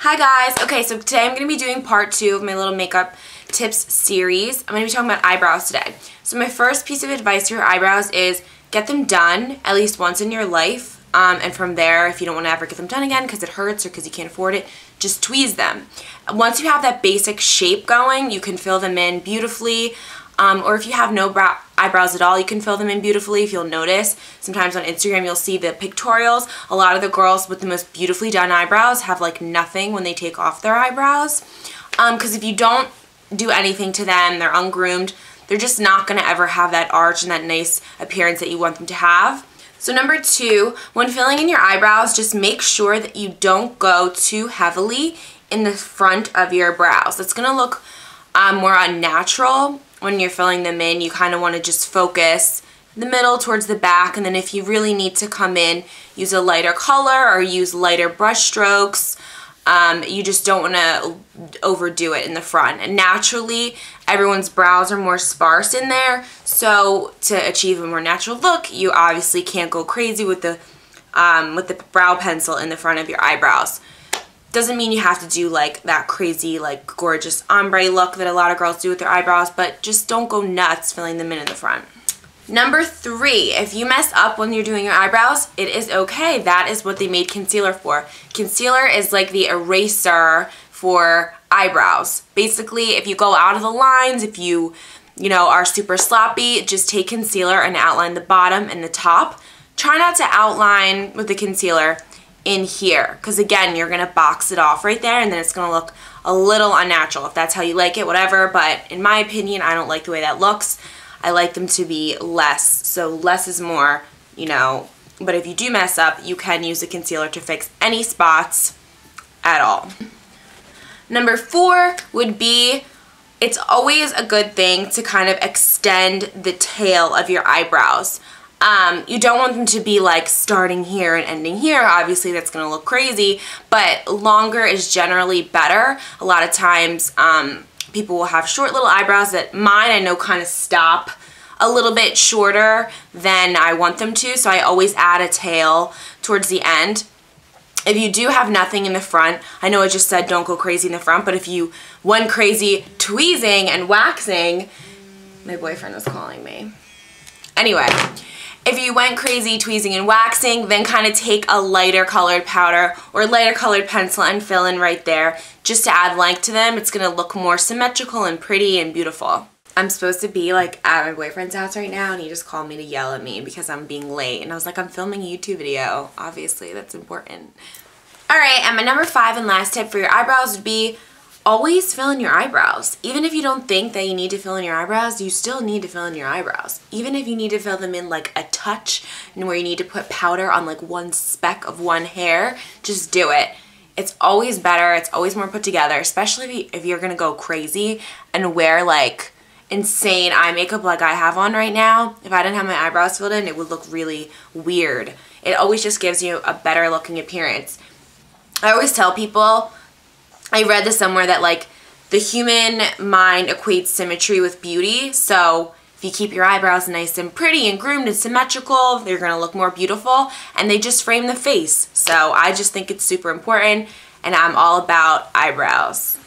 Hi guys! Okay, so today I'm going to be doing part 2 of my little makeup tips series. I'm going to be talking about eyebrows today. So my first piece of advice for your eyebrows is get them done at least once in your life. And from there, if you don't want to ever get them done again because it hurts or because you can't afford it, just tweeze them. Once you have that basic shape going, you can fill them in beautifully. Or if you have no eyebrows at all, you can fill them in beautifully. If you'll notice, sometimes on Instagram you'll see the pictorials. A lot of the girls with the most beautifully done eyebrows have like nothing when they take off their eyebrows. Because if you don't do anything to them, they're ungroomed, they're just not going to ever have that arch and that nice appearance that you want them to have. So number 2, when filling in your eyebrows, just make sure that you don't go too heavily in the front of your brows. It's going to look more unnatural. When you're filling them in, you kind of want to just focus the middle towards the back, and then if you really need to come in, use a lighter color or use lighter brush strokes. You just don't want to overdo it in the front. And naturally, everyone's brows are more sparse in there, so to achieve a more natural look, you obviously can't go crazy with the brow pencil in the front of your eyebrows. Doesn't mean you have to do like that crazy, like gorgeous ombre look that a lot of girls do with their eyebrows, but just don't go nuts filling them in the front. Number 3, if you mess up when you're doing your eyebrows, it is okay. That is what they made concealer for. Concealer is like the eraser for eyebrows. Basically, if you go out of the lines, if you are super sloppy, just take concealer and outline the bottom and the top. Try not to outline with the concealer in here, because again, you're gonna box it off right there and then it's gonna look a little unnatural. If that's how you like it, whatever, but in my opinion, I don't like the way that looks. I like them to be less, so less is more, but if you do mess up, you can use the concealer to fix any spots at all. Number 4 would be, it's always a good thing to kind of extend the tail of your eyebrows. You don't want them to be like starting here and ending here. Obviously that's going to look crazy, but longer is generally better. A lot of times people will have short little eyebrows that mine I know kind of stop a little bit shorter than I want them to, so I always add a tail towards the end. If you do have nothing in the front, I know I just said don't go crazy in the front, but if you went crazy tweezing and waxing, my boyfriend was calling me. Anyway, if you went crazy tweezing and waxing, then kind of take a lighter colored powder or lighter colored pencil and fill in right there just to add length to them. It's going to look more symmetrical and pretty and beautiful. I'm supposed to be like at my boyfriend's house right now, and he just called me to yell at me because I'm being late. And I was like, I'm filming a YouTube video. Obviously, that's important. Alright, and my number 5 and last tip for your eyebrows would be always fill in your eyebrows. Even if you don't think that you need to fill in your eyebrows, you still need to fill in your eyebrows. Even if you need to fill them in like a touch and where you need to put powder on like one speck of one hair, just do it. It's always better. It's always more put together, especially if you're gonna go crazy and wear like insane eye makeup like I have on right now. If I didn't have my eyebrows filled in, it would look really weird. It always just gives you a better looking appearance. I always tell people, I read this somewhere, that like the human mind equates symmetry with beauty. So if you keep your eyebrows nice and pretty and groomed and symmetrical, they're going to look more beautiful, and they just frame the face. So I just think it's super important, and I'm all about eyebrows.